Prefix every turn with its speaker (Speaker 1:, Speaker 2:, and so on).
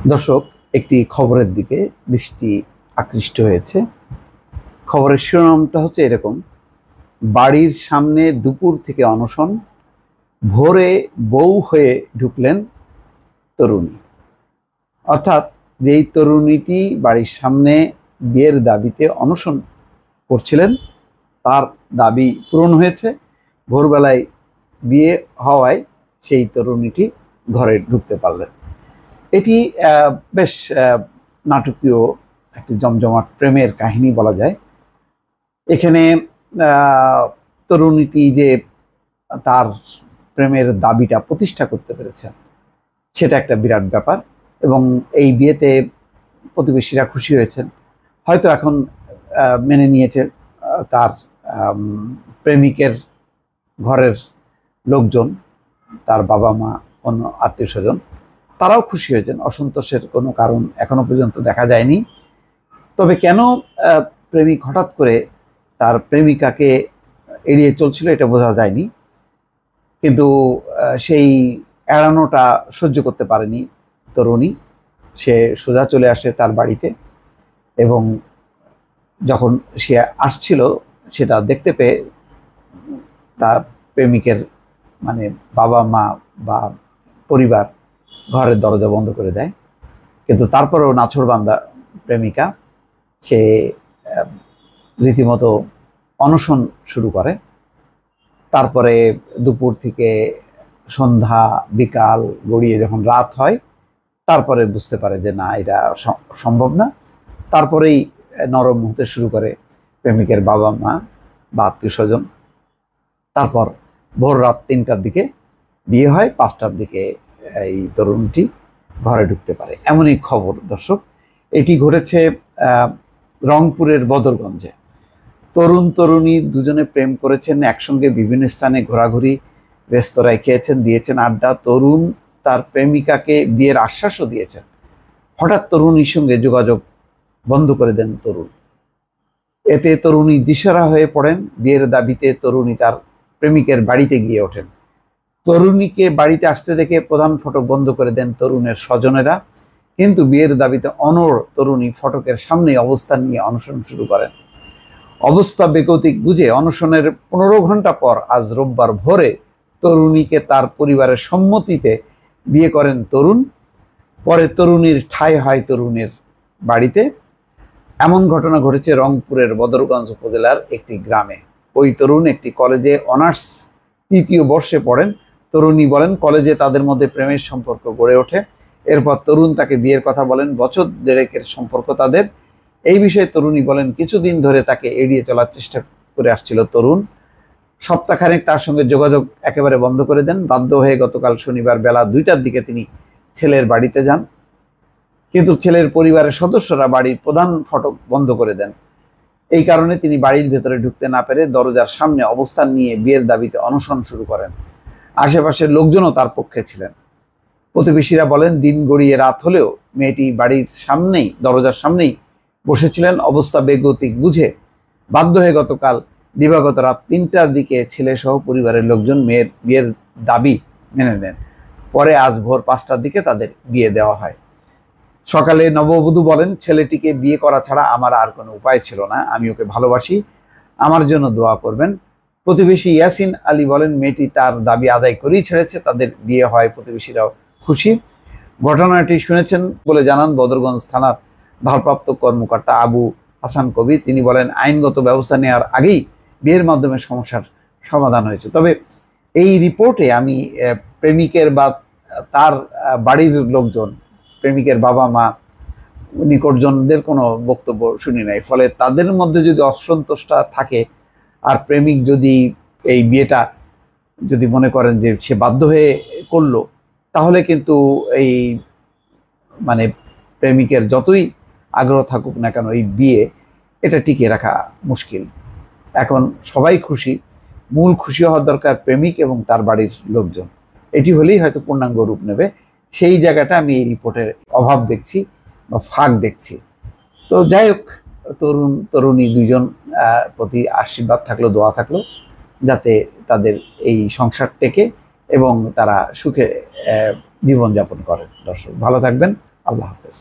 Speaker 1: দর্শক, একটি খবরের দিকে দৃষ্টি আকৃষ্ট হয়েছে। খবরের শিরোনামটা হচ্ছে এরকম: বাড়ির সামনে দুপুর থেকে অনশন, ভোরে বউ হয়ে ঢুকলেন তরুণী। অর্থাৎ যেই তরুণীটি বাড়ির সামনে বিয়ের দাবিতে অনশন করছিলেন, তার দাবি পূরণ হয়েছে। ভোরবেলায় বিয়ে হওয়ায় সেই তরুণীটি ঘরে ঢুকতে পারলেন। এটি বেশ নাটকীয় একটি জমজমাট প্রেমের কাহিনী বলা যায়। এখানে তরুণীটি যে তার প্রেমের দাবিটা প্রতিষ্ঠা করতে পেরেছেন, সেটা একটা বিরাট ব্যাপার। এবং এই বিয়েতে প্রতিবেশীরা খুশি হয়েছেন, হয়তো এখন মেনে নিয়েছে তার প্রেমিকের ঘরের লোকজন, তার বাবা মা, অন্য আত্মীয় স্বজন, তারাও খুশি হয়েছেন। অসন্তোষের কোনো কারণ এখনো পর্যন্ত দেখা যায়নি। তবে কেন প্রেমিক হঠাৎ করে তার প্রেমিকাকে এড়িয়ে চলছিল, এটা বোঝা যায়নি। কিন্তু সেই এড়ানোটা সহ্য করতে পারেনি তরুণী। সে সোজা চলে আসে তার বাড়িতে, এবং যখন সে আসছিল সেটা দেখতে পেয়ে তার প্রেমিকের বাবা মা বা পরিবার ঘরের দরজা বন্ধ করে দেয়। কিন্তু তারপরেও নাছোড়বান্দা প্রেমিকা সে রীতিমতো অনশন শুরু করে। তারপরে দুপুর থেকে সন্ধ্যা, বিকাল গড়িয়ে যখন রাত হয়, তারপরে বুঝতে পারে যে না, এটা সম্ভব না। তারপরেই নরম হতে শুরু করে প্রেমিকের বাবা মা বা আত্মীয় স্বজন। তারপর ভোর রাত 3টার দিকে বিয়ে হয়, 5টার দিকে এই তরুণটি ঘরে ঢুকতে পারে। এমনই খবর দর্শক। এটি ঘটেছে রংপুরের বদরগঞ্জে। তরুণ তরুণী দুজনে প্রেম করেছেন, একসঙ্গে বিভিন্ন স্থানে ঘোরাঘুরি, রেস্তোরাঁয় খেয়েছেন, দিয়েছেন আড্ডা। তরুণ তার প্রেমিকাকে বিয়ের আশ্বাসও দিয়েছেন। হঠাৎ তরুণীর সঙ্গে যোগাযোগ বন্ধ করে দেন তরুণ। এতে তরুণী দিশেহারা হয়ে পড়েন। বিয়ের দাবিতে তরুণী তার প্রেমিকের বাড়িতে গিয়ে ওঠেন। তরুণীকে বাড়িতে আসতে দেখে প্রধান ফটক বন্ধ করে দেন তরুণের স্বজনেরা। কিন্তু বিয়ের দাবিতে অনড় তরুণী ফটকের সামনে অবস্থান নিয়ে অনশন শুরু করেন। অবস্থা বেগতিক বুঝে অনশনের 15 ঘন্টা পর আজ রোববার ভোরে তরুণীকে তার পরিবারের সম্মতিতে বিয়ে করেন তরুণ। পরে তরুণীর ঠাঁই হয় তরুণের বাড়িতে। এমন ঘটনা ঘটেছে রংপুরের বদরগঞ্জ উপজেলার একটি গ্রামে। ওই তরুণ একটি কলেজে অনার্স 3য় বর্ষে পড়েন। তরুণী বলেন, কলেজে তাদের মধ্যে প্রেমের সম্পর্ক গড়ে ওঠে। এরপর তরুণ তাকে বিয়ের কথা বলেন। বছর দেড়েকের সম্পর্ক তাদের। এই বিষয়ে তরুণী বলেন, কিছুদিন ধরে তাকে এড়িয়ে চলার চেষ্টা করে আসছিল তরুণ। সপ্তাহখানেক তার সঙ্গে যোগাযোগ একেবারে বন্ধ করে দেন। বাধ্য হয়ে গতকাল শনিবার বেলা 2টার দিকে তিনি ছেলের বাড়িতে যান। কিন্তু ছেলের পরিবারের সদস্যরা বাড়ির প্রধান ফটক বন্ধ করে দেন। এই কারণে তিনি বাড়ির ভেতরে ঢুকতে না পেরে দরজার সামনে অবস্থান নিয়ে বিয়ের দাবিতে অনশন শুরু করেন। আশেপাশের লোকজনও তার পক্ষে ছিলেন। প্রতিবেশীরা বলেন, দিন গড়িয়ে রাত হলেও মেয়েটি বাড়ির সামনেই, দরজার সামনেই বসেছিলেন। অবস্থা বেগতিক বুঝে বাধ্য হয়ে গতকাল দিবাগত রাত 3টার দিকে ছেলে সহ পরিবারের লোকজন মেয়ের বিয়ের দাবি মেনে নেন। পরে আজ ভোর 5টার দিকে তাদের বিয়ে দেওয়া হয়। সকালে নববধূ বলেন, ছেলেটিকে বিয়ে করা ছাড়া আমার আর কোনো উপায় ছিল না। আমি ওকে ভালোবাসি, আমার জন্য দোয়া করবেন। প্রতিবেশী ইয়াসিন আলী বলেন, মেয়েটি তার দাবি আদায় করেই ছেড়েছে। তাদের বিয়ে হয়, প্রতিবেশীরাও খুশি। ঘটনাটি শুনেছেন বলে জানান বদরগঞ্জ থানার ভারপ্রাপ্ত কর্মকর্তা আবু হাসান কবির। তিনি বলেন, আইনগত ব্যবস্থা নেওয়ার আগেই বিয়ের মাধ্যমে সমস্যার সমাধান হয়েছে। তবে এই রিপোর্টে আমি প্রেমিকের বা তার বাড়ির লোকজন, প্রেমিকের বাবা মা, নিকটজনদের কোনো বক্তব্য শুনি নাই। ফলে তাদের মধ্যে যদি অসন্তোষটা থাকে, আর প্রেমিক যদি এই বিয়েটা যদি মনে করেন যে সে বাধ্য হয়ে করলো, তাহলে কিন্তু এই প্রেমিকের যতই আগ্রহ থাকুক না কেন, এই বিয়ে এটা টিকিয়ে রাখা মুশকিল। এখন সবাই খুশি, মূল খুশি হওয়ার দরকার প্রেমিক এবং তার বাড়ির লোকজন। এটি হলেই হয়তো পূর্ণাঙ্গ রূপ নেবে। সেই জায়গাটা আমি এই রিপোর্টের অভাব দেখছি বা ফাঁক দেখছি। তো যাই হোক, তরুণ তরুণী দুইজন প্রতি আশীর্বাদ থাকলো, দোয়া থাকলো, যাতে তাদের এই সংসার টেকে এবং তারা সুখে জীবনযাপন করেন। দর্শক ভালো থাকবেন। আল্লাহ হাফেজ।